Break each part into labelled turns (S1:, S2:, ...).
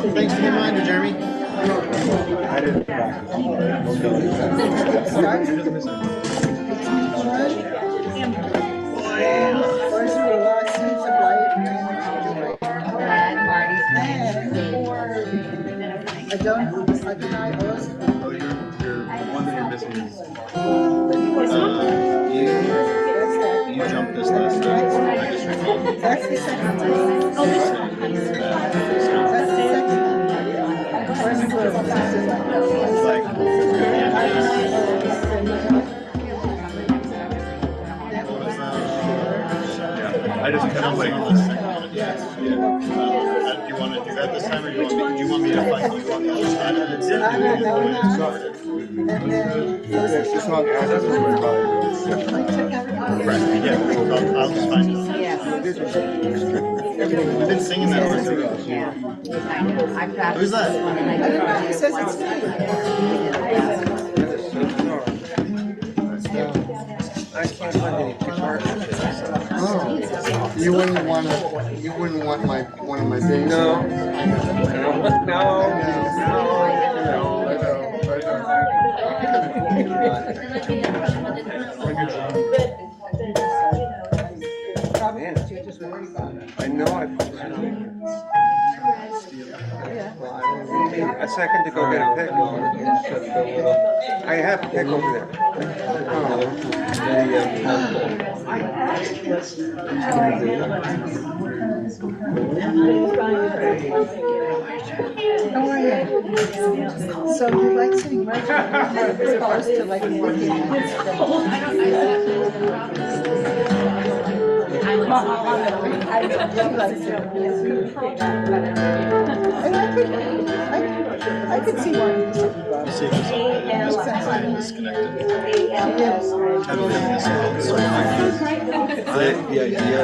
S1: Thanks for the reminder, Jeremy.
S2: I didn't.
S1: You jumped this last time. I just recalled.
S3: That's the second time. Oh, this one. That's the second time.
S1: I just kind of like this second one. Do you want to do that this time, or do you want me to find you on the other side?
S2: It's not as
S1: Right. Yeah. I'll just find it. We've been singing that over.
S4: Yeah. I know.
S1: Who's that?
S3: I don't know. He says it's me.
S2: I can't find any pictures. Oh, you wouldn't want one of my babies. No. I know. A second to go get a pick. I have a pick over there.
S3: How are you? So you like sitting right here as opposed to like working? I could see why you
S1: See if this line is disconnected. The idea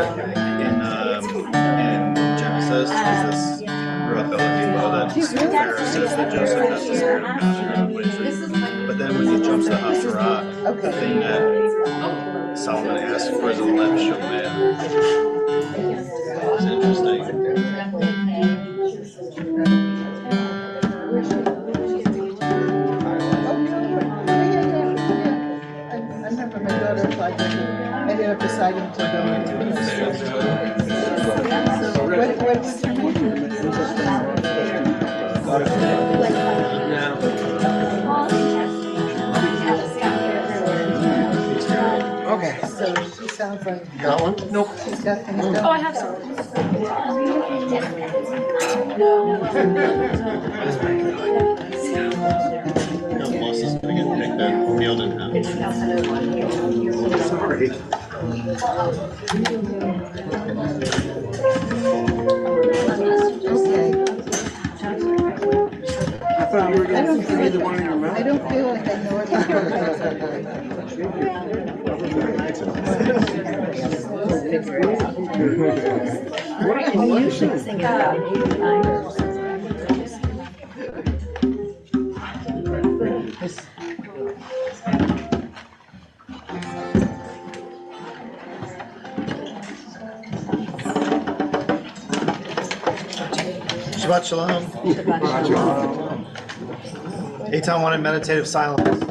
S1: in Genesis is this ability that Pharaoh says that Joseph has the spirit of God around the way through. But then when he jumps to Hathorah, the thing that Solomon asked for is a lamp show man. It's interesting.
S3: I remember my daughter applied to I ended up deciding to go into ministry. What's her
S2: Okay.
S3: So she sounds like
S2: You got one?
S3: nope. She's got things going.
S4: Oh, I have some.
S1: Moss is going to get picked up, peeled in half.
S2: Sorry.
S3: Okay.
S2: I thought you were going to give the one in your mouth.
S3: I don't feel like I know everything.
S2: What are you usually
S4: Thinking about 89.
S1: Shabbat Shalom. Eitan wanted meditative silence.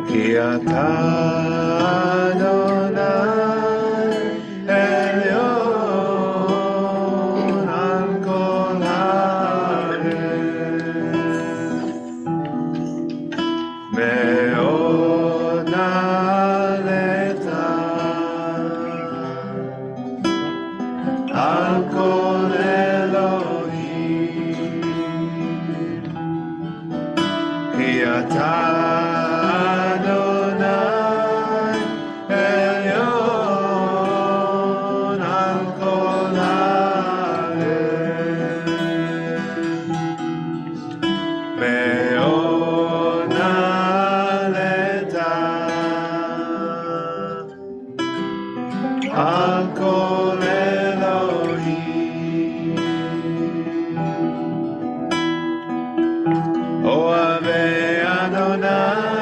S5: כי אתה אדוני עליון על כל הארץ, מאוד נעלת על כל אלוהים, כי אתה על כל אלוהים. אוהבי אדוני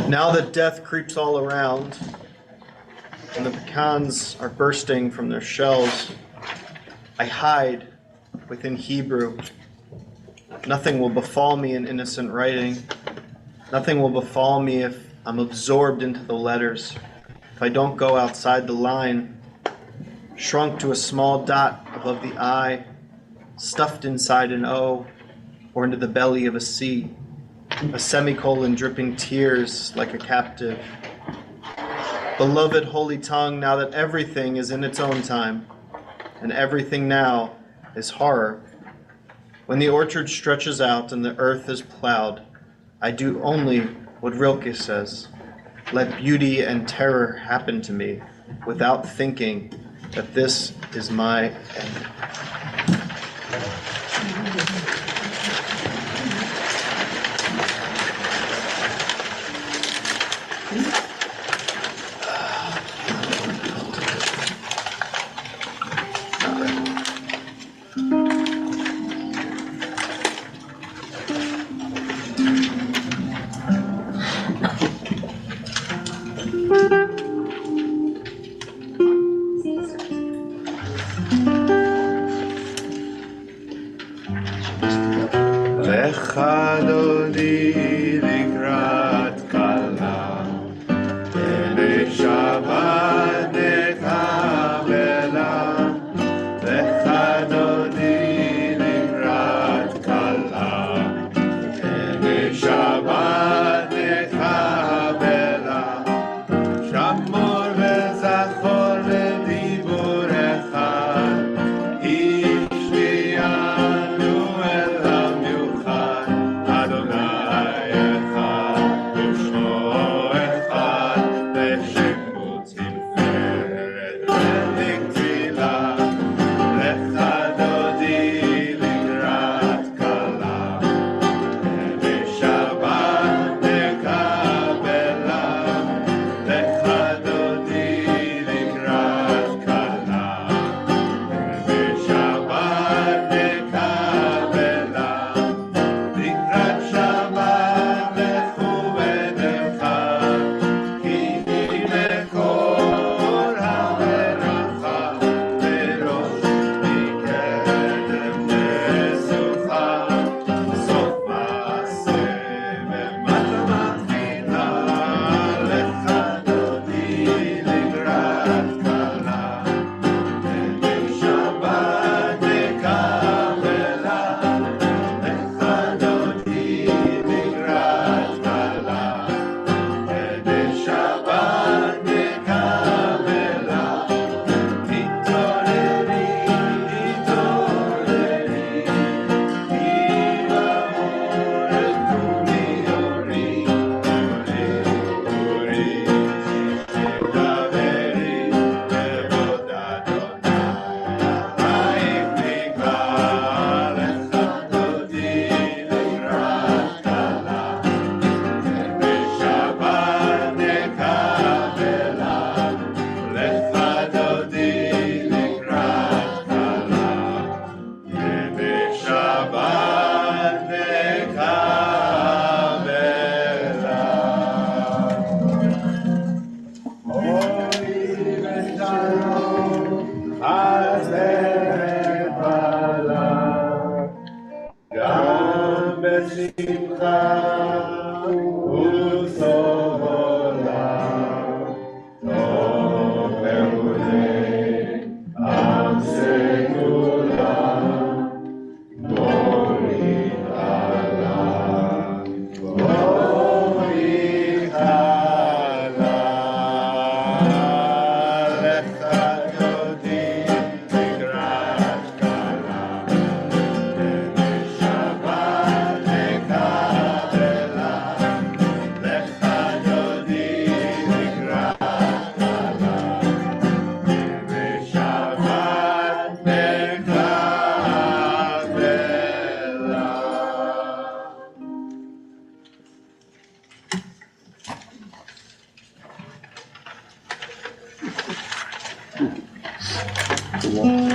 S1: Now that death creeps all around, and the pecans are bursting from their shells, I hide within Hebrew. Nothing will befall me in innocent writing. Nothing will befall me if I'm absorbed into the letters. If I don't go outside the line, shrunk to a small dot above the I, stuffed inside an O, or into the belly of a C, a semicolon dripping tears like a captive. Beloved holy tongue, now that everything is in its own time, and everything now is horror. When the orchard stretches out and the earth is plowed, I do only what Rilke says. Let beauty and terror happen to me without thinking that this is my end.
S5: מזמור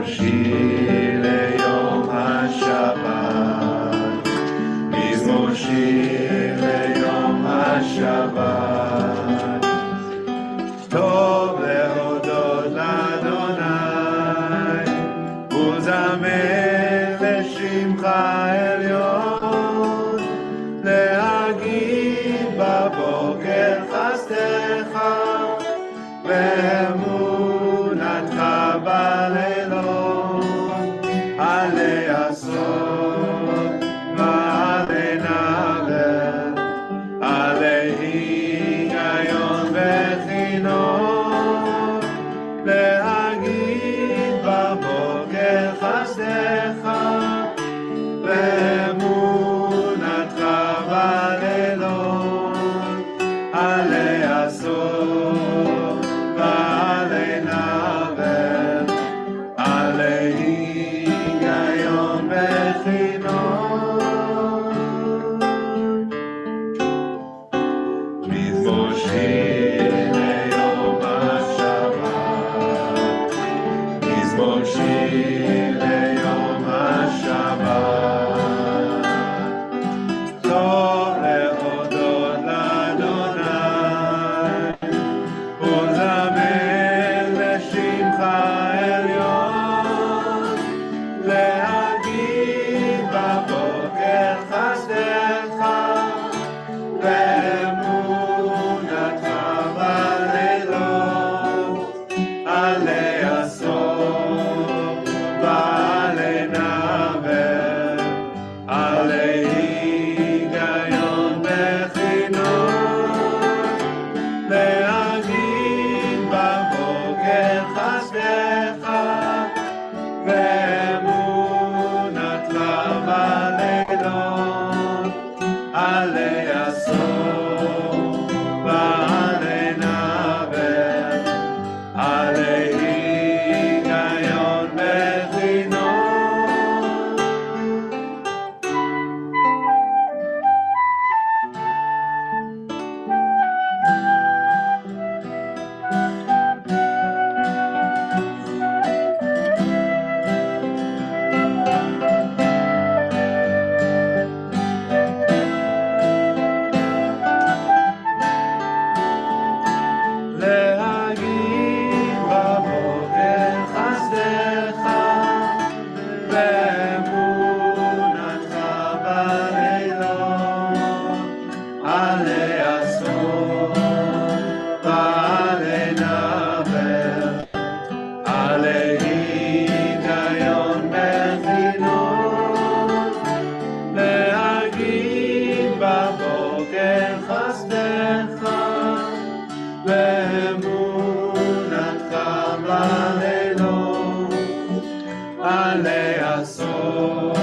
S5: שיר ליום השבת, מזמור שיר ליום השבת. טוב להודות לאדוני, ולזמר לשמך עליון, להגיד בבוקר חסדך, ואמונתך בלילות, עלי עשור ועלי נבל, עלי היגיון וכינור, להגיד בבוקר חסדך, ואמונתך בלילות, עלי עשור ועלי נבל, עלי היגיון וכינור. מזמור שיר ליום השבת, מזמור שיר ליום השבת. טוב להודות לאדוני, ולזמר לשמך עליון, להגיד בבוקר חסדך, ואמונתך בלילות, עלי עשור ועלי נבל, עלי היגיון וכינור, להגיד בבוקר חסדך, ואמונתך בלילות, עלי עשור ועלי נבל, עלי היגיון וכינור. להגיד בבוקר חסדך, ואמונתך בלילות, עלי עשור ועלי נבל, עלי היגיון וכינור, להגיד בבוקר חסדך, ואמונתך בלילות, עלי עשור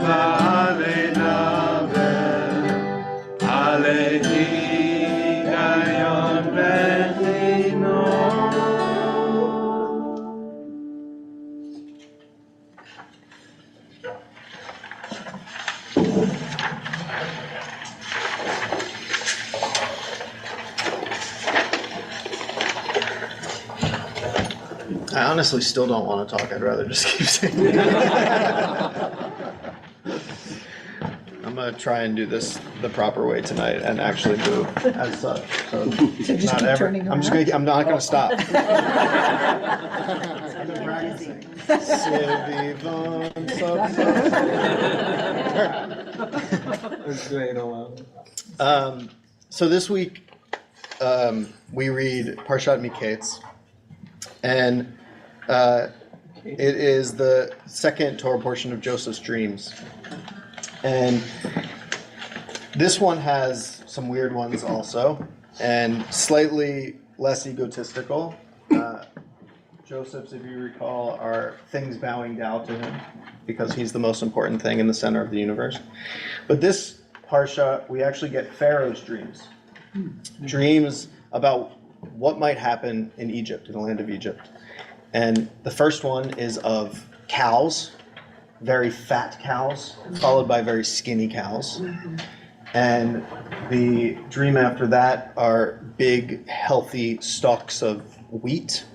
S5: ועלי נבל, עלי היגיון וכינור.
S1: I honestly still don't want to talk. I'd rather just keep saying it. I'm gonna try and do this the proper way tonight and actually move as such. So
S3: So just
S1: not
S3: keep
S1: ever.
S3: turning
S1: I'm just
S3: around?
S1: gonna. I'm not gonna stop. So this week we read Parshat Miketz, and it is the second Torah portion of Joseph's dreams. And this one has some weird ones also, and slightly less egotistical. Joseph's, if you recall, are things bowing down to him because he's the most important thing in the center of the universe. But this Parsha, we actually get Pharaoh's dreams. Dreams about what might happen in Egypt, in the land of Egypt. And the first one is of cows, very fat cows, followed by very skinny cows. And the dream after that are big, healthy stalks of wheat,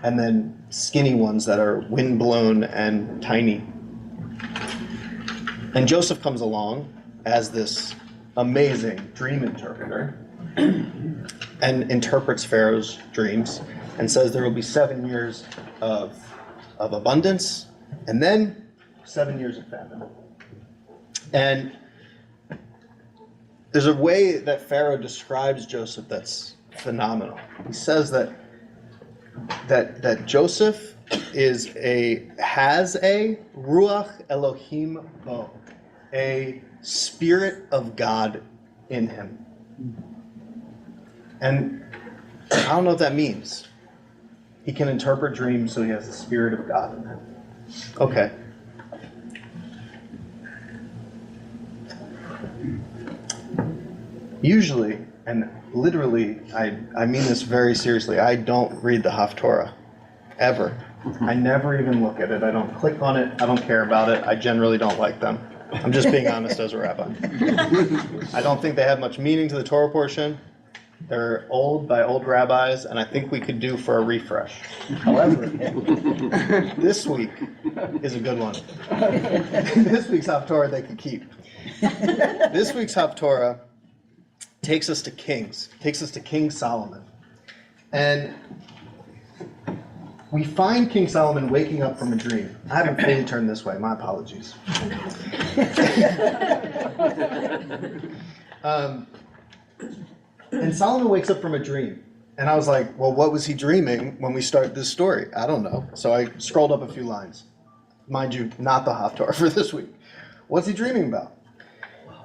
S1: and then skinny ones that are windblown and tiny. And Joseph comes along as this amazing dream interpreter and interprets Pharaoh's dreams and says there will be 7 years of abundance and then 7 years of famine. And there's a way that Pharaoh describes Joseph that's phenomenal. He says that Joseph has a Ruach Elohim Bo, a spirit of God in him. And I don't know what that means. He can interpret dreams, so he has the spirit of God in him. Okay. Usually, and literally, I mean this very seriously, I don't read the Haftorah, ever. I never even look at it. I don't click on it. I don't care about it. I generally don't like them. I'm just being honest as a rabbi. I don't think they have much meaning to the Torah portion. They're old by old rabbis, and I think we could do for a refresh. However, this week is a good one. This week's Haftorah they can keep. This week's Haftorah takes us to Kings, takes us to King Solomon. And we find King Solomon waking up from a dream. I haven't fully turned this way, my apologies. And Solomon wakes up from a dream. And I was like, well, what was he dreaming when we start this story? I don't know. So I scrolled up a few lines. Mind you, not the Haftorah for this week. What's he dreaming about?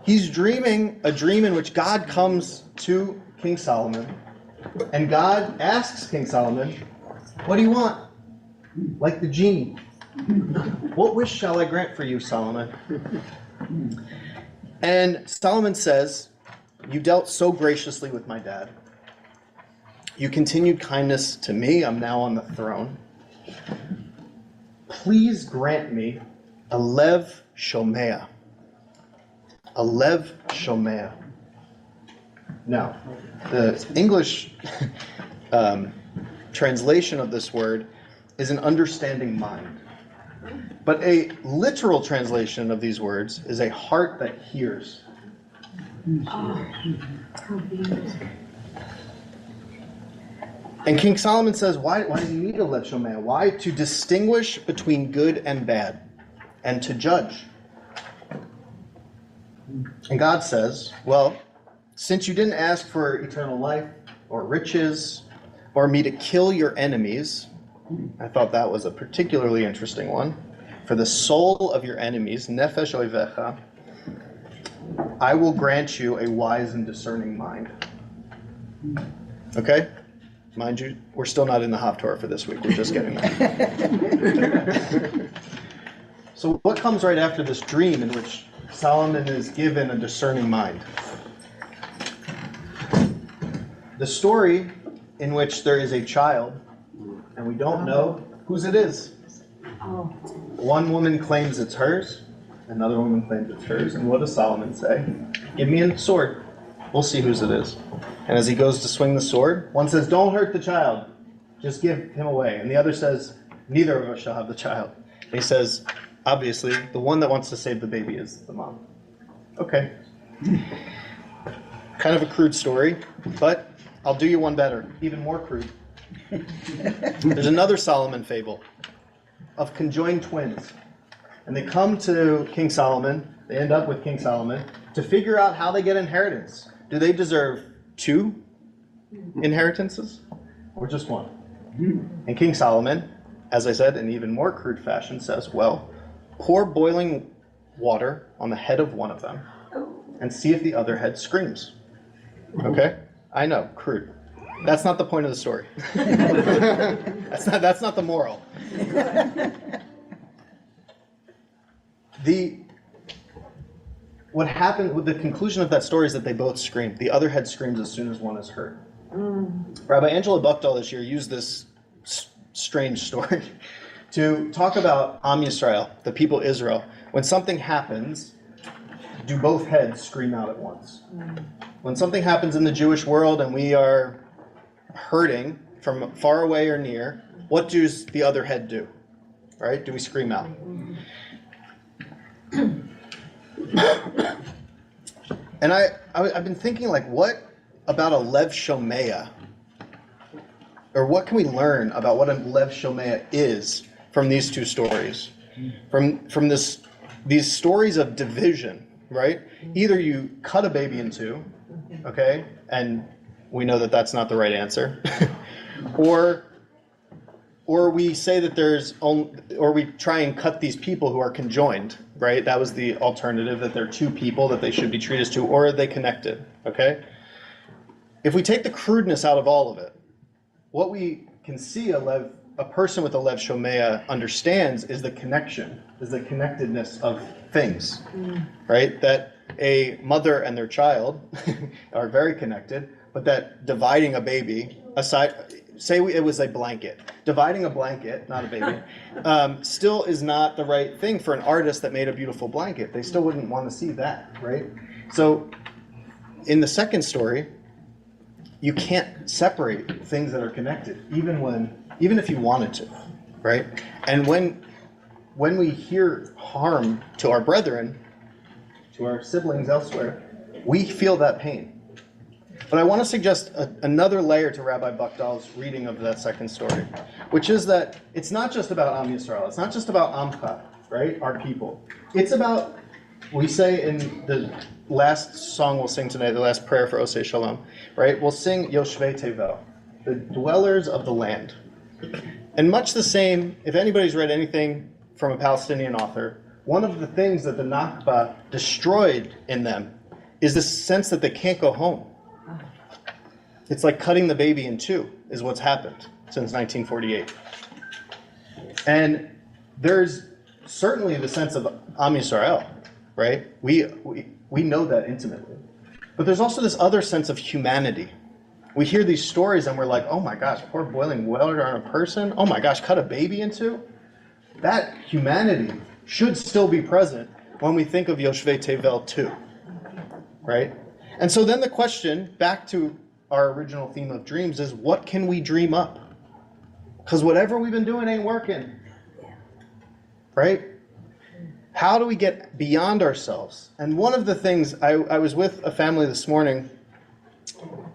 S1: He's dreaming a dream in which God comes to King Solomon, and God asks King Solomon, what do you want? Like the genie. What wish shall I grant for you, Solomon? And Solomon says, you dealt so graciously with my dad. You continued kindness to me. I'm now on the throne. Please grant me a lev shomea. A lev shomea. Now, the English translation of this word is an understanding mind. But a literal translation of these words is a heart that hears. And King Solomon says, why do you need a lev shomea? Why? To distinguish between good and bad, and to judge. And God says, well, since you didn't ask for eternal life or riches or me to kill your enemies, I thought that was a particularly interesting one. For the soul of your enemies, nefesh oivecha, I will grant you a wise and discerning mind. Okay? Mind you, we're still not in the Haftorah for this week. We're just getting there. So what comes right after this dream in which Solomon is given a discerning mind? The story in which there is a child, and we don't know whose it is. One woman claims it's hers, another woman claims it's hers, and what does Solomon say? Give me a sword. We'll see whose it is. And as he goes to swing the sword, one says, don't hurt the child. Just give him away. And the other says, neither of us shall have the child. And he says, obviously, the one that wants to save the baby is the mom. Okay. Kind of a crude story, but I'll do you one better, even more crude. There's another Solomon fable of conjoined twins. And they come to King Solomon, they end up with King Solomon, to figure out how they get inheritance. Do they deserve 2 inheritances or just 1? And King Solomon, as I said, in even more crude fashion, says, well, pour boiling water on the head of one of them and see if the other head screams. Okay? I know, crude. That's not the point of the story. That's not the moral. What happened with the conclusion of that story is that they both scream. The other head screams as soon as one is hurt. Rabbi Angela Buchdahl this year used this strange story to talk about Am Yisrael, the people Israel. When something happens, do both heads scream out at once? When something happens in the Jewish world and we are hurting from far away or near, what does the other head do? Right? Do we scream out? And I've been thinking, like, what about a Lev Shomea? Or what can we learn about what a Lev Shomea is from these two stories? From these stories of division, right? Either you cut a baby in two, okay, and we know that that's not the right answer, or we say that or we try and cut these people who are conjoined, right? That was the alternative, that they're two people that they should be treated as two, or are they connected, okay? If we take the crudeness out of all of it, what we can see a person with a Lev Shomea understands is the connection, is the connectedness of things, right? That a mother and their child are very connected, but that dividing a baby, say it was a blanket. Dividing a blanket, not a baby, still is not the right thing for an artist that made a beautiful blanket. They still wouldn't want to see that, right? So in the second story, you can't separate things that are connected, even if you wanted to, right? And when we hear harm to our brethren, to our siblings elsewhere, we feel that pain. But I want to suggest another layer to Rabbi Buchdahl's reading of that second story, which is that it's not just about Am Yisrael. It's not just about Amcha, right? Our people. It's about, we say in the last song we'll sing today, the last prayer for Osei Shalom, right? We'll sing Yoshvei Tevel, the dwellers of the land. And much the same, if anybody's read anything from a Palestinian author, one of the things that the Nakba destroyed in them is this sense that they can't go home. It's like cutting the baby in two is what's happened since 1948. And there's certainly the sense of Am Yisrael, right? We know that intimately. But there's also this other sense of humanity. We hear these stories and we're like, oh my gosh, pour boiling water on a person? Oh my gosh, cut a baby in two? That humanity should still be present when we think of Yoshvei Tevel too, right? And so then the question, back to our original theme of dreams, is what can we dream up? Because whatever we've been doing ain't working, right? How do we get beyond ourselves? And one of the things, I was with a family this morning.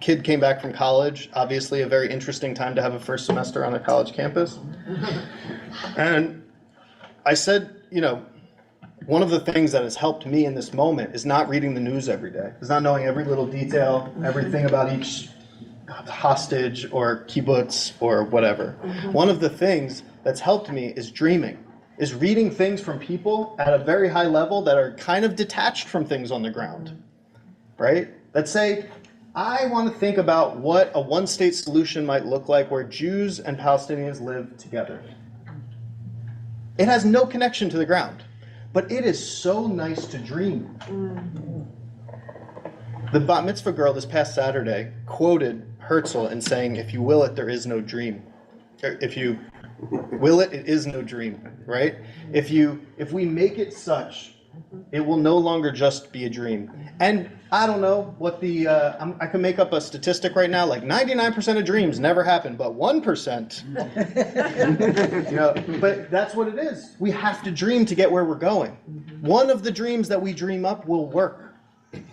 S1: Kid came back from college, obviously a very interesting time to have a first semester on a college campus. And I said, one of the things that has helped me in this moment is not reading the news every day. Is not knowing every little detail, everything about each hostage or kibbutz or whatever. One of the things that's helped me is dreaming, is reading things from people at a very high level that are kind of detached from things on the ground, right? That say, I want to think about what a one-state solution might look like where Jews and Palestinians live together. It has no connection to the ground, but it is so nice to dream. The bat mitzvah girl this past Saturday quoted Herzl in saying, if you will it, there is no dream. If you will it, it is no dream, right? If we make it such, it will no longer just be a dream. And I don't know what I can make up a statistic right now, like 99% of dreams never happen, but 1%. But that's what it is. We have to dream to get where we're going. One of the dreams that we dream up will work.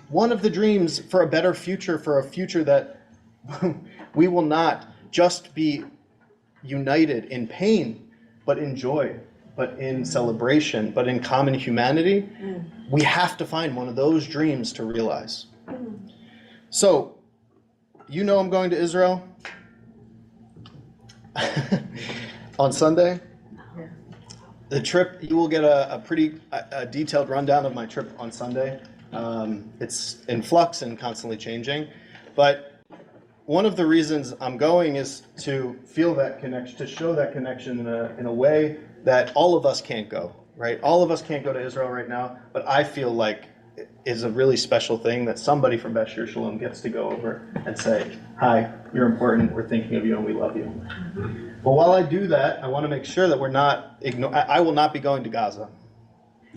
S1: One of the dreams for a better future, for a future that we will not just be united in pain, but in joy, but in celebration, but in common humanity. We have to find one of those dreams to realize. So, I'm going to Israel on Sunday. The trip, you will get a pretty detailed rundown of my trip on Sunday. It's in flux and constantly changing. But one of the reasons I'm going is to feel that connection, to show that connection in a way that all of us can't go, right? All of us can't go to Israel right now, but I feel like it is a really special thing that somebody from Beshir Shalom gets to go over and say, hi, you're important, we're thinking of you, and we love you. But while I do that, I want to make sure that we're not I will not be going to Gaza.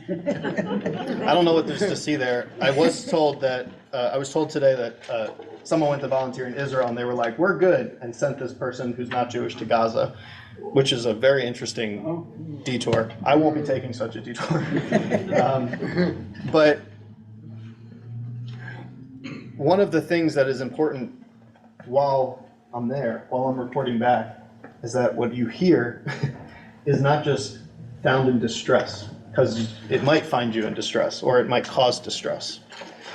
S1: I don't know what there's to see there. I was told today that someone went to volunteer in Israel, and they were like, we're good, and sent this person who's not Jewish to Gaza, which is a very interesting detour. I won't be taking such a detour. But one of the things that is important while I'm there, while I'm reporting back, is that what you hear is not just found in distress, because it might find you in distress, or it might cause distress.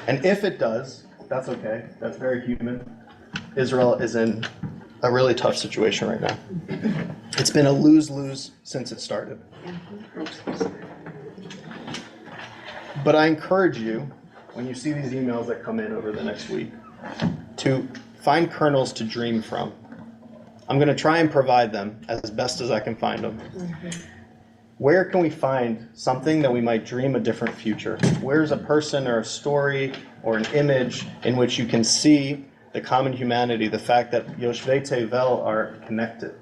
S1: And if it does, that's okay. That's very human. Israel is in a really tough situation right now. It's been a lose-lose since it started. But I encourage you, when you see these emails that come in over the next week, to find kernels to dream from. I'm going to try and provide them as best as I can find them. Where can we find something that we might dream a different future? Where's a person or a story or an image in which you can see the common humanity, the fact that Yoshvei Tevel are connected,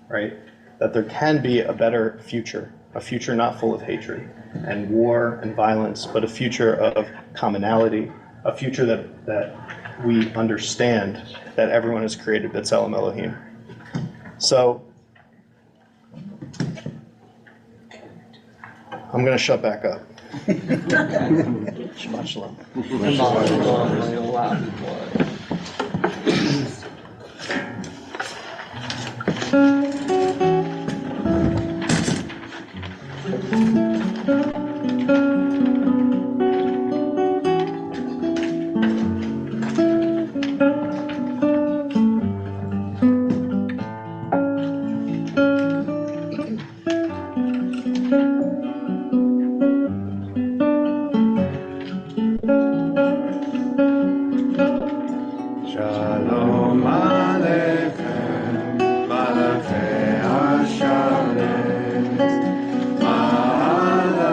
S1: right? That there can be a better future, a future not full of hatred and war and violence, but a future of commonality, a future that we understand that everyone is created B'Tselem Elohim. So I'm going to shut back up. Shabbat shalom.
S5: Shalom Aleichem, Malachei Hashalem, Malachei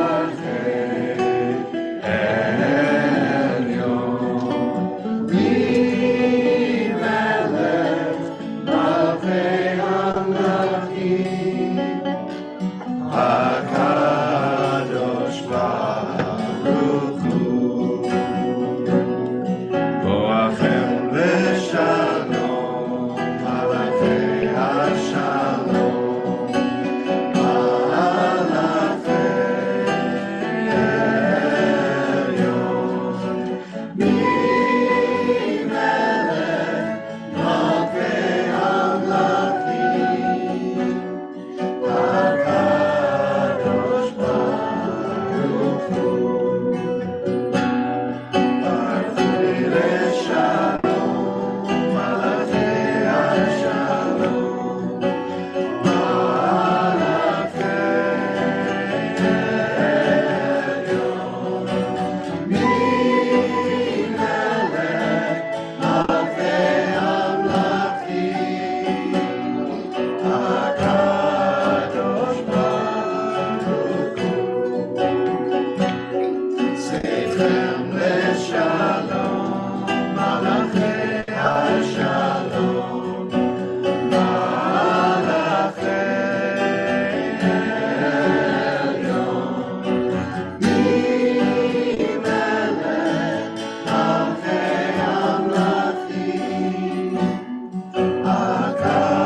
S5: Elyon, Mimelech, Malachei Hamlachim, HaKadosh Baruch Hu, Boachem Shalom, Malachei Hashalom, Malachei Elyon, Mimelech, Malachei Hamlachim, HaKadosh Baruch Hu, Barchei Leshalom, Malachei Hashalom, Malachei Elyon, Mimelech, Malachei Hamlachim, HaKadosh Baruch Hu, Seichem Leshalom, Malachei Hashalom, Malachei Elyon, Mimelech, Malachei Hamlachim, HaKadosh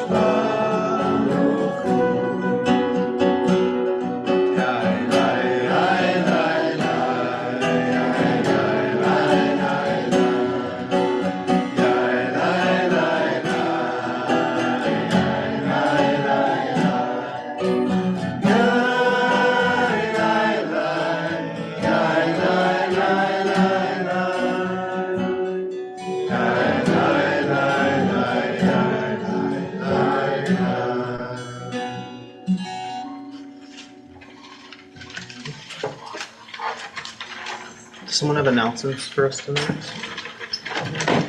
S5: Baruch Hu.
S1: Does someone have announcements for us tonight?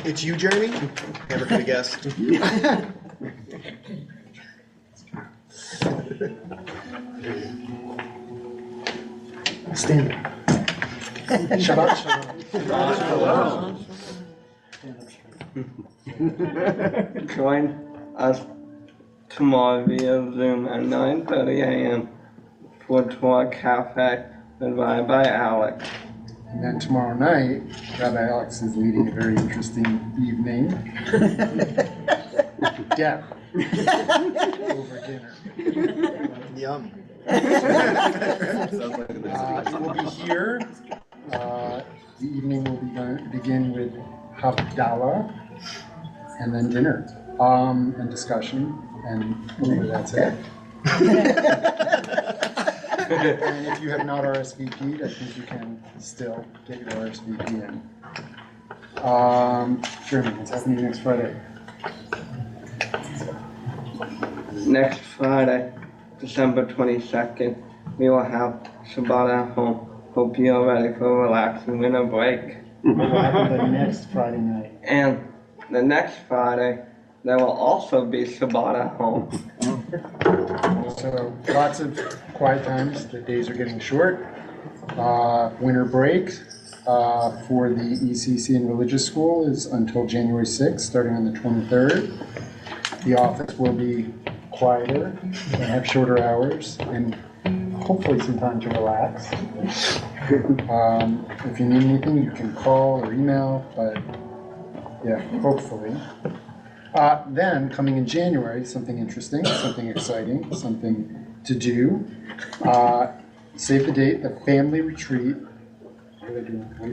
S1: It's you, Jeremy? Never could have guessed. Stand up. Shabbat shalom.
S5: Shalom.
S6: Join us tomorrow via Zoom at 9:30 a.m. for Tour Cafe with Rabbi Alex.
S2: And then tomorrow night, Rabbi Alex is leading a very interesting evening. Death over dinner.
S1: Yum.
S2: It will be here. The evening will begin with Havdalah and then dinner and discussion, and that's it. And if you have not RSVP'd, I think you can still get your RSVP in. Jeremy, what's happening next Friday?
S6: Next Friday, December 22nd, we will have Shabbat at home. Hope you are ready for a relaxing winter break.
S2: What will happen the next Friday night?
S6: And the next Friday, there will also be Shabbat at home.
S2: So lots of quiet times. The days are getting short. Winter break for the ECC and religious school is until January 6th, starting on the 23rd. The office will be quieter and have shorter hours and hopefully some time to relax. If you need anything, you can call or email, but yeah, hopefully. Then, coming in January, something interesting, something exciting, something to do. Save the date, the family retreat. What did I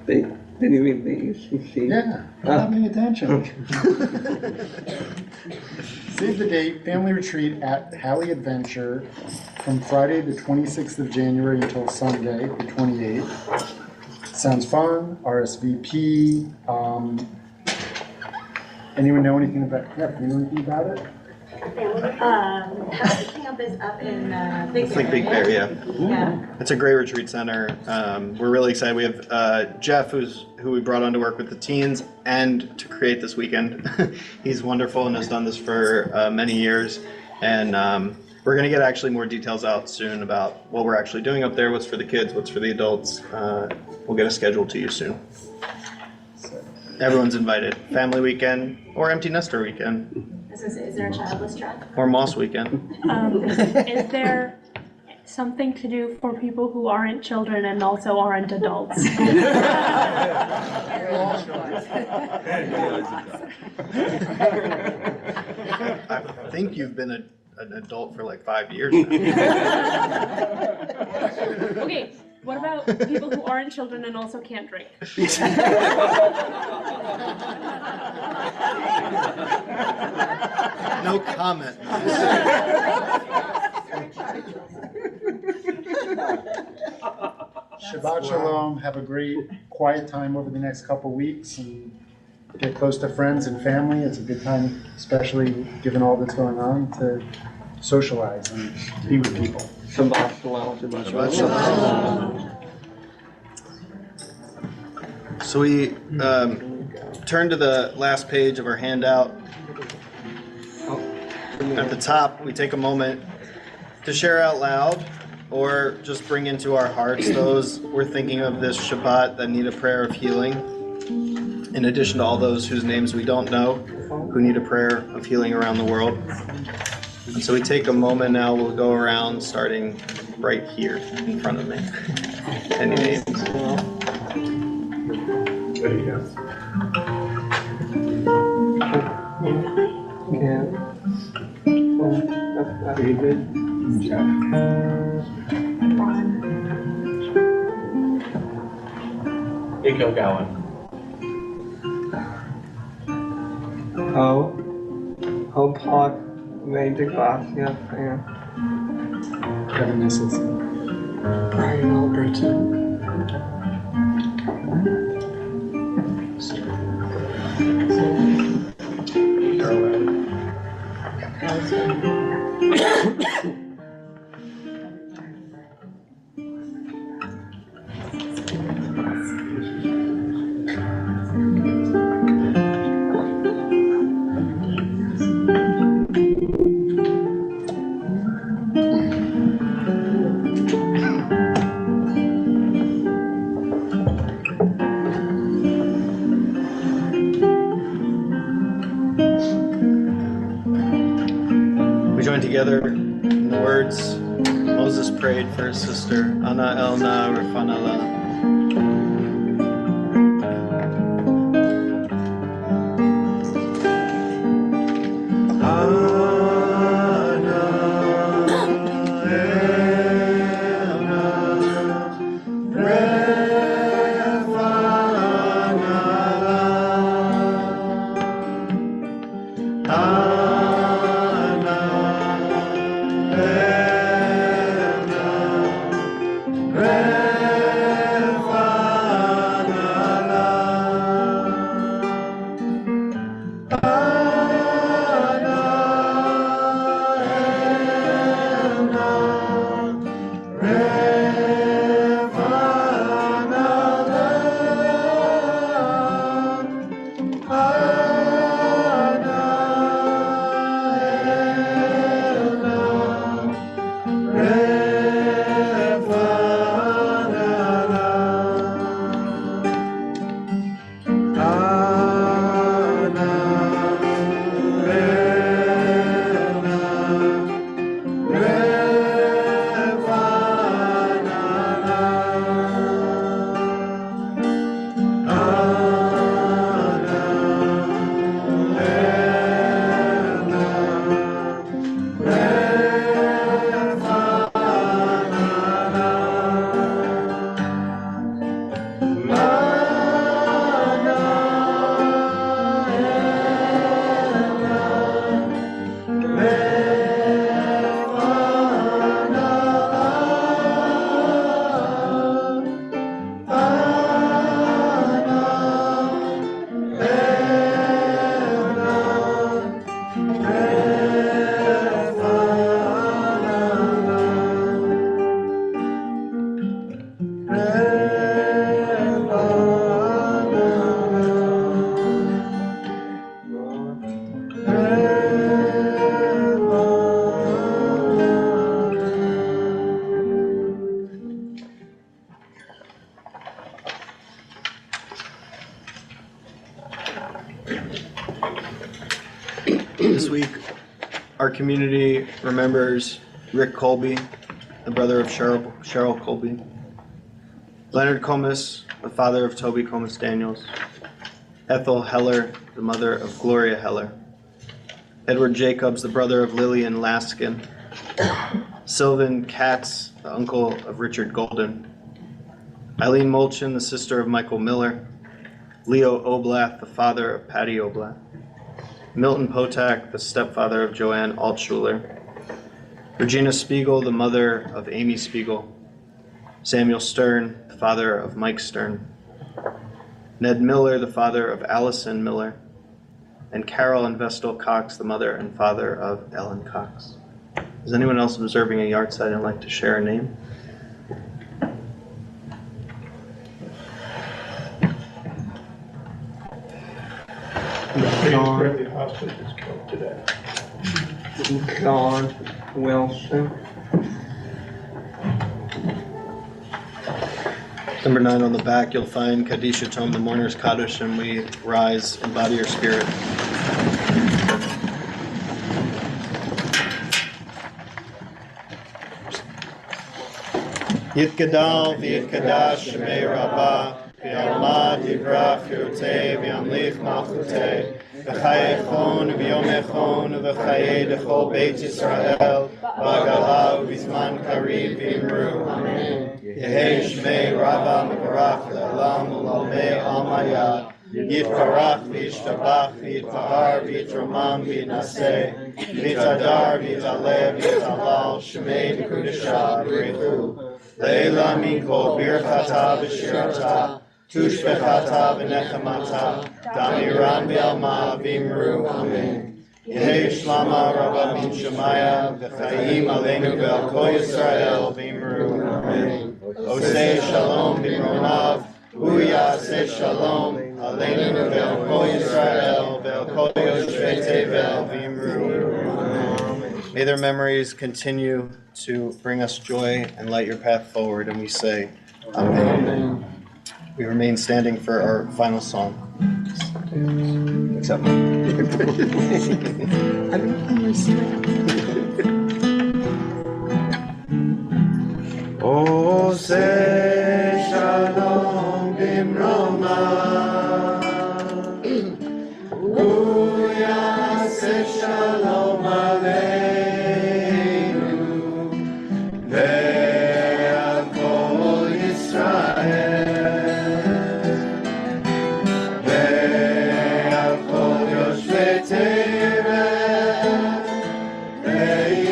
S2: do?
S6: Did you read the ECC?
S2: Yeah, I'm not paying attention. Save the date, family retreat at Halley Adventure from Friday the 26th of January until Sunday the 28th. Sounds fun, RSVP. Anyone know anything about, do you know anything about it?
S7: House Camp is up in Big
S1: It's
S7: Bear.
S1: like Big Bear, yeah.
S7: Yeah.
S1: It's a great retreat center. We're really excited. We have Jeff, who we brought on to work with the teens and to create this weekend. He's wonderful and has done this for many years. And we're going to get actually more details out soon about what we're actually doing up there, what's for the kids, what's for the adults. We'll get a schedule to you soon. Everyone's invited. Family weekend or empty nester weekend
S7: Is there a childless track?
S1: or moss weekend.
S8: Is there something to do for people who aren't children and also aren't adults?
S1: I think you've been an adult for like 5 years now.
S8: Okay, what about people who aren't children and also can't drink?
S1: No comment.
S2: Shabbat Shalom, have a great quiet time over the next couple weeks and get close to friends and family. It's a good time, especially given all that's going on, to socialize and be with people.
S6: Shabbat Shalom.
S1: Shabbat Shalom. So we turn to the last page of our handout. At the top, we take a moment to share out loud or just bring into our hearts those we're thinking of this Shabbat that need a prayer of healing, in addition to all those whose names we don't know, who need a prayer of healing around the world. And so we take a moment now, we'll go around starting right here in front of me. Any names?
S6: David.
S5: Nico Gowan.
S6: Hope Park, Ray DeGracia, and
S2: Kevin Nisses.
S5: Brian Alberton.
S1: together in the words Moses prayed for his sister, Ana Elna Rafanala. This week, our community remembers Rick Colby, the brother of Cheryl Colby, Leonard Comus, the father of Toby Comus Daniels, Ethel Heller, the mother of Gloria Heller, Edward Jacobs, the brother of Lillian Laskin, Sylvan Katz, the uncle of Richard Golden, Eileen Molchin, the sister of Michael Miller, Leo Oblath, the father of Patty Oblath, Milton Potak, the stepfather of Joanne Altschuler, Regina Spiegel, the mother of Amy Spiegel, Samuel Stern, the father of Mike Stern, Ned Miller, the father of Allison Miller, and Carol and Vestal Cox, the mother and father of Ellen Cox. Is anyone else observing a yard site and like to share a name?
S6: John Wilson.
S1: Number 9 on the back, you'll find Kadisha Tom, the mourner's Kaddish, and we rise, embody your spirit. Yitgadal v'yitkadash shemei rabbah, v'yalmad yivrach firutei v'yamlich malchutei, v'chayechon v'yomechon v'chayei dechol beit Yisrael, v'agalah v'zman karim v'imru. Amen. Yehei shmei rabbah mevarach le'olam u'lalmei almayad, yitparach v'yishtabach v'yitpahar v'yitromam v'yinaseh, v'yitadar v'yitaleh v'yitalal shmei v'kudashah v'richu. Leila Mikol Birchata V'Shirata Tushbechata V'Nechemata Damiran V'Alma V'Imru Amen. Yehei Shlama Rabba Min Shemaya V'Chaim Aleinu V'Al Kol Yisrael V'Imru Amen. Oseh Shalom B'Mronav Hu Yaseh Shalom Aleinu V'Al Kol Yisrael V'Al Kol Yoshvei Tevel V'Imru Amen. May their memories continue to bring us joy and light your path forward, and we say, Amen. We remain standing for our final song. Except
S2: I don't understand.
S1: עושה שלום במרומיו, הוא יעשה שלום עלינו ועל כל ישראל ועל כל יושבי תבל ואמרו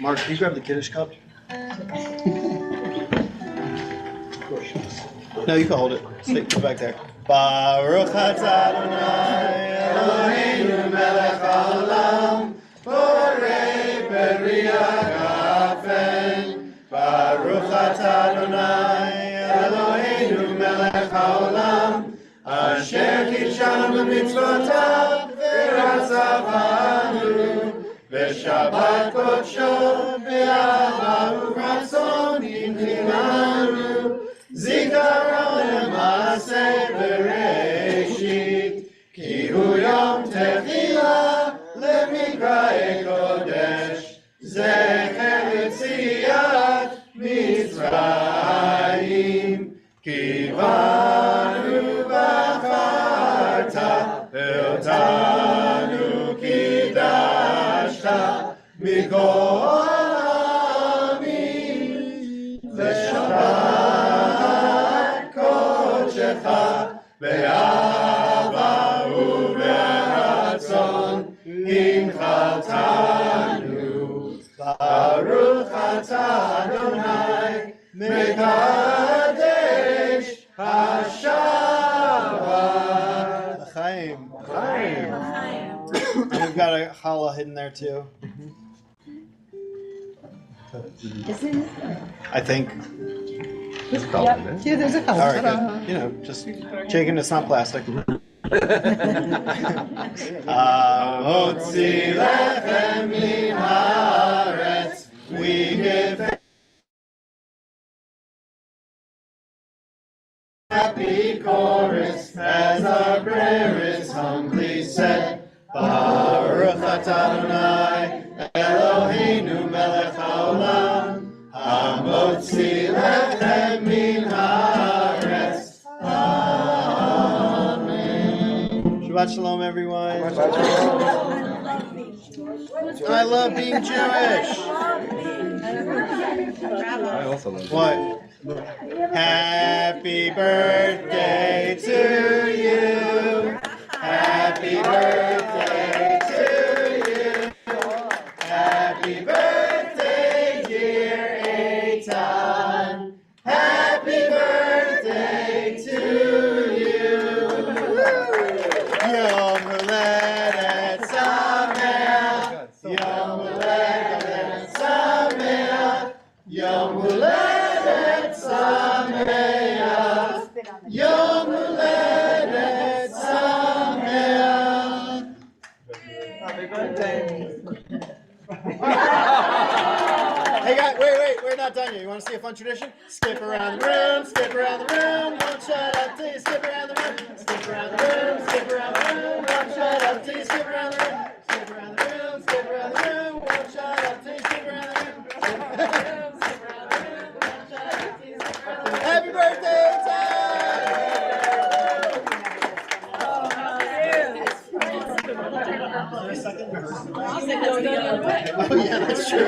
S9: Mark, can you grab the Kiddush cup? No, you can hold it. Stay, go back there. Baruch atah Adonai Eloheinu melech haolam borei beriah hagafen. Baruch atah Adonai Eloheinu melech haolam asher kidshanu b'mitzvotav v'ratzavanu v'shabbat kodsho be'ahava u'ratzon hinchilanu zikaron lema'aseh bereshit ki hu yom tefillah lemikra'ei kodesh zecher yetziat Mitzrayim ki banu b'charta ve'otanu kidashta mikol lecha be'ava u'be'ratzon hinchaltanu. Baruch atah Adonai mekadesh Hashabbat. Chaim. And we've got a challah hidden there too. I think.
S3: Yeah, there's a
S9: All right,
S3: color.
S9: good. You know, just checking it's not plastic. Motzi lechem min haaretz. We give happy chorus as our prayer is humbly said. Baruch atah Adonai Eloheinu melech haolam hamotzi lechem min haaretz. Amen. Shabbat shalom, everyone. I love being Jewish.
S1: I also love
S9: What? Happy birthday to you. Happy birthday to you. Happy birthday, dear Eitan. Happy birthday to you. Yom Huledet Sameach. Yom Huledet Sameach. Yom Huledet Sameach. Yom Huledet Sameach. Happy birthday. Hey guys, wait, we're not done yet. You want to see a fun tradition? Skip around the room, skip around the room, don't shut up till you skip around the room. Skip around the room, skip around the room, don't shut up till you skip around the room. Skip around the room, skip around the room, don't shut up till you skip around the room. Happy birthday, Oh yeah, that's true.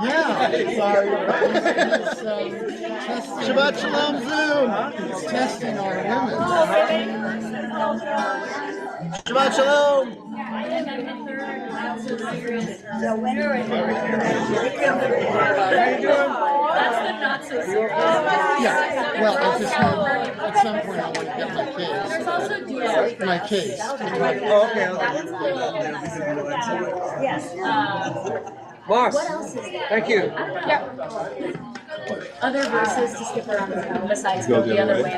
S2: Yeah.
S9: Sorry. Shabbat
S2: Testing,
S9: shalom, Zoom.
S2: it's testing our limits.
S9: Shabbat shalom.
S2: Yeah, well, I just know at some point I want to get my case.
S6: Boss, thank you.
S4: Other verses to skip around the room besides go the other way.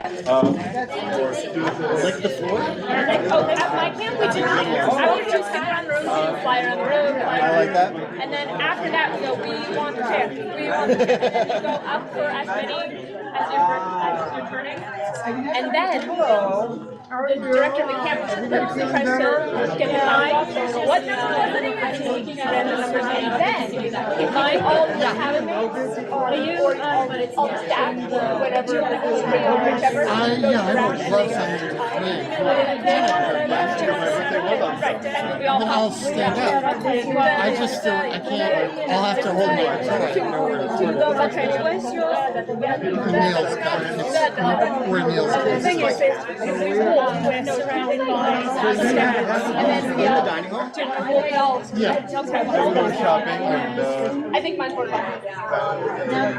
S9: Like the floor?
S8: Why can't we do that? I want to skip around the room, fly around the room,
S9: I like that.
S8: and then after that we go, we want to chip, and then you go up for as many as you're turning, and then the director of the camera tries to get in line. What number was it? And then the numbers, and then if mine all have it, will you all stack whatever whichever
S2: I would love something to play.
S8: we all
S2: Then I'll stand up. I just don't, I can't, I'll have to hold my toe. I don't know where to put it. Neil's got it. It's where Neil's got it.
S8: with surrounding lines, and then
S9: In the dining hall?
S2: Yeah.
S9: Go shopping and
S8: I think mine's more fun.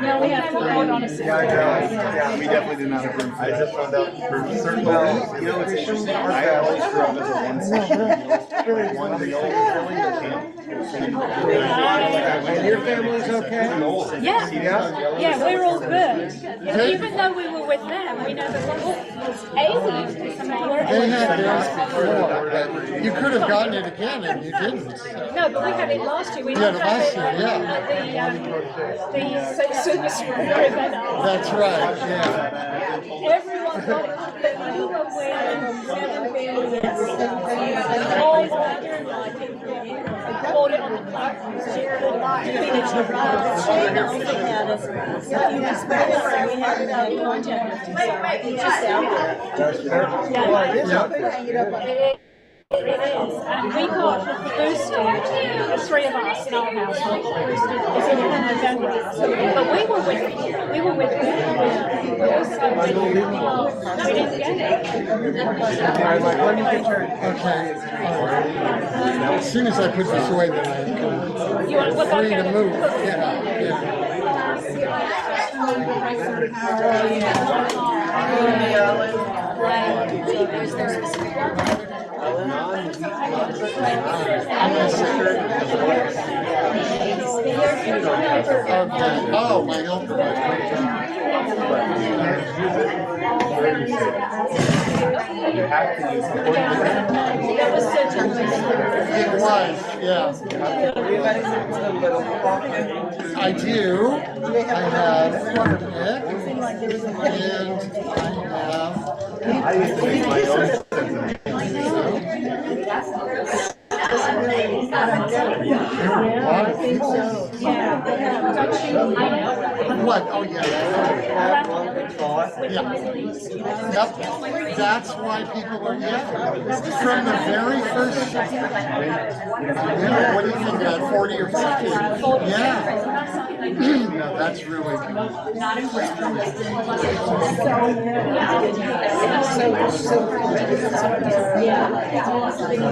S4: Now we have to vote on a
S1: Yeah, we definitely did not have room. I just found out for certain things, you know, it's interesting. I always grew up as a one section meal, one big old filling that can't.
S6: And your family's okay?
S8: Yeah, we're all good. Even though we were with them, we never were
S2: They had theirs before, but you could have gotten it again and you didn't.
S8: No, but we had it last year. We
S2: You had it last year, That's right, yeah.
S8: Everyone got it, but you were wearing 7 bands. All hold it on the platform. And we got boosted, the three of us in our household got boosted in November. But we were with people, so we didn't get it.
S2: Okay. As soon as I put this away, then
S8: You want to look
S2: free
S8: okay?
S2: to move. Yeah. Okay. Oh, my helper.
S1: You have to use the
S8: That was so tempting.
S2: It was, yeah. I do. I have one pick, and
S1: I used to make my own
S2: what? Oh, yeah. Yeah. Yep. That's why people are, from the very first, what do you think, about 40 or 50? Yeah. No, that's really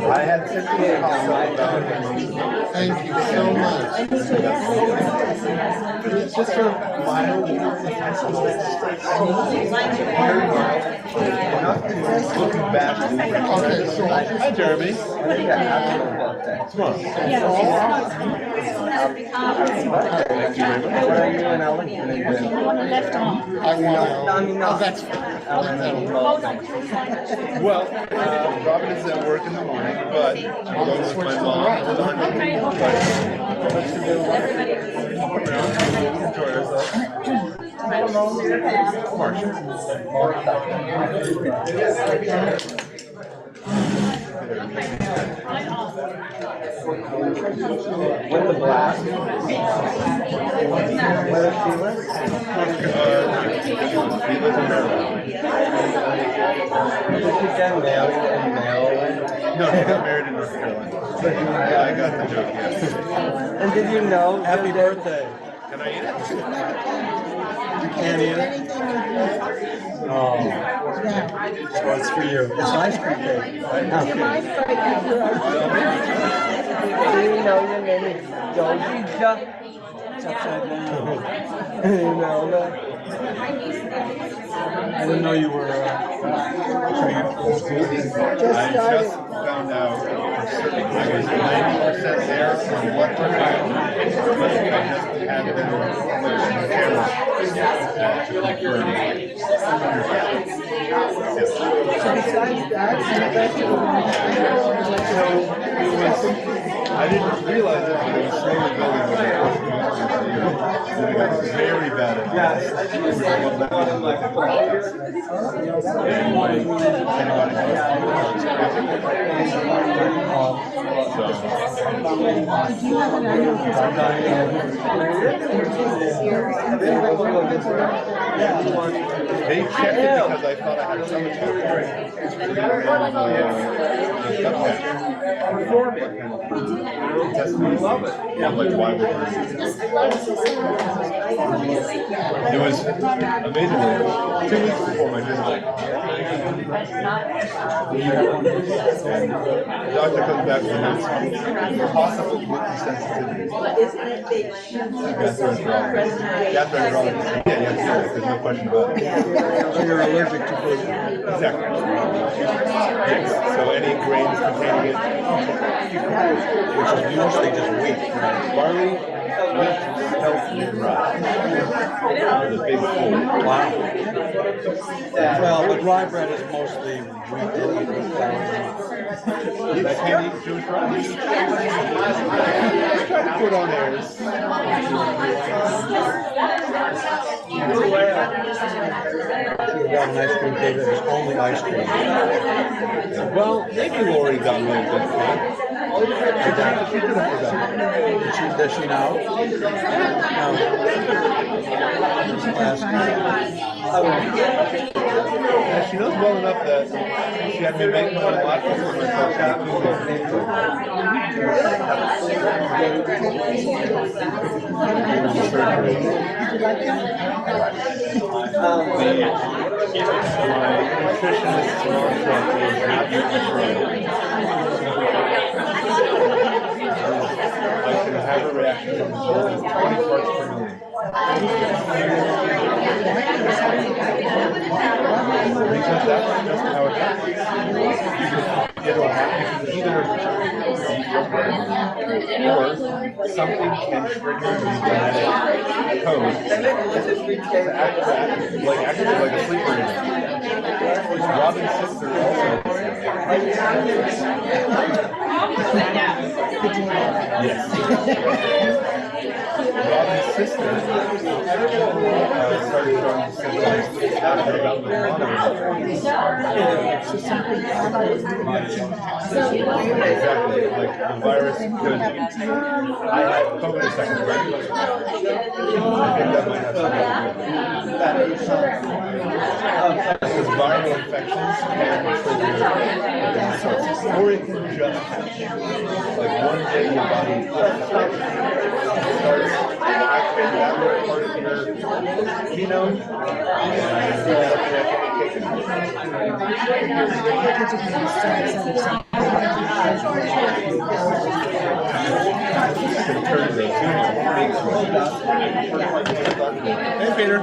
S1: I had 50 about
S2: Thank you so much.
S1: it's just sort of mild, intentional, very mild, enough to look back.
S2: Okay, so
S1: Hi, Jeremy. Come on.
S6: What are you and Ellen gonna do?
S2: I want to, oh, that's
S1: Well, Robin is at work in the morning, but I'll go with my mom. Enjoy ourselves.
S6: With the black. Where does she live?
S1: He lives in Maryland.
S6: Did she get married in Maryland?
S1: No, he got married in North Carolina. Yeah, I got the joke, yes.
S6: And did you know?
S5: Happy birthday.
S1: Can I eat it?
S5: You can't eat it? Oh. So it's for you. It's ice cream cake.
S6: Do you know your name is Jojija?
S5: It's upside down.
S6: You know that?
S5: I didn't know you were trained.
S1: I just found out I was 90% there on what to do. I just had them on the camera to confirm. I didn't realize it, but it was slowly building with it got very bad at that. They checked it because I thought I had some like why would it was amazingly 2 weeks before my visit. And the doctor comes back with notes possible gluten sensitivity. Gastroenterologist. Yeah, there's no question about it.
S5: So you're allergic to gluten.
S1: Exactly. So any grains containing it,
S5: Which is usually just wheat.
S1: barley, wheat, healthy, and rye. With a big hole.
S5: Wow. Well, the rye bread is mostly wheat and
S1: I can't eat Jewish rye. I tried to put on airs.
S5: Should have got an ice cream cake that was only ice cream.
S1: Well, maybe Lori got me a good cake.
S5: Does she now? No. Last night.
S1: Has she she knows well enough that she had me make my own lattes for myself. I should have a reaction from 20 parts per million. Because that's just how it happens. It'll happen either or something can trigger the genetic code to act like a sleeper. Robin's sister also. Yes. Robin's sister started showing symptoms after about the exactly, like the virus could. I had COVID a second ago. I think that might have something to do with it. Because viral infections can trigger, or it can just like one day your body starts activating that part of your genome, Hey, Peter.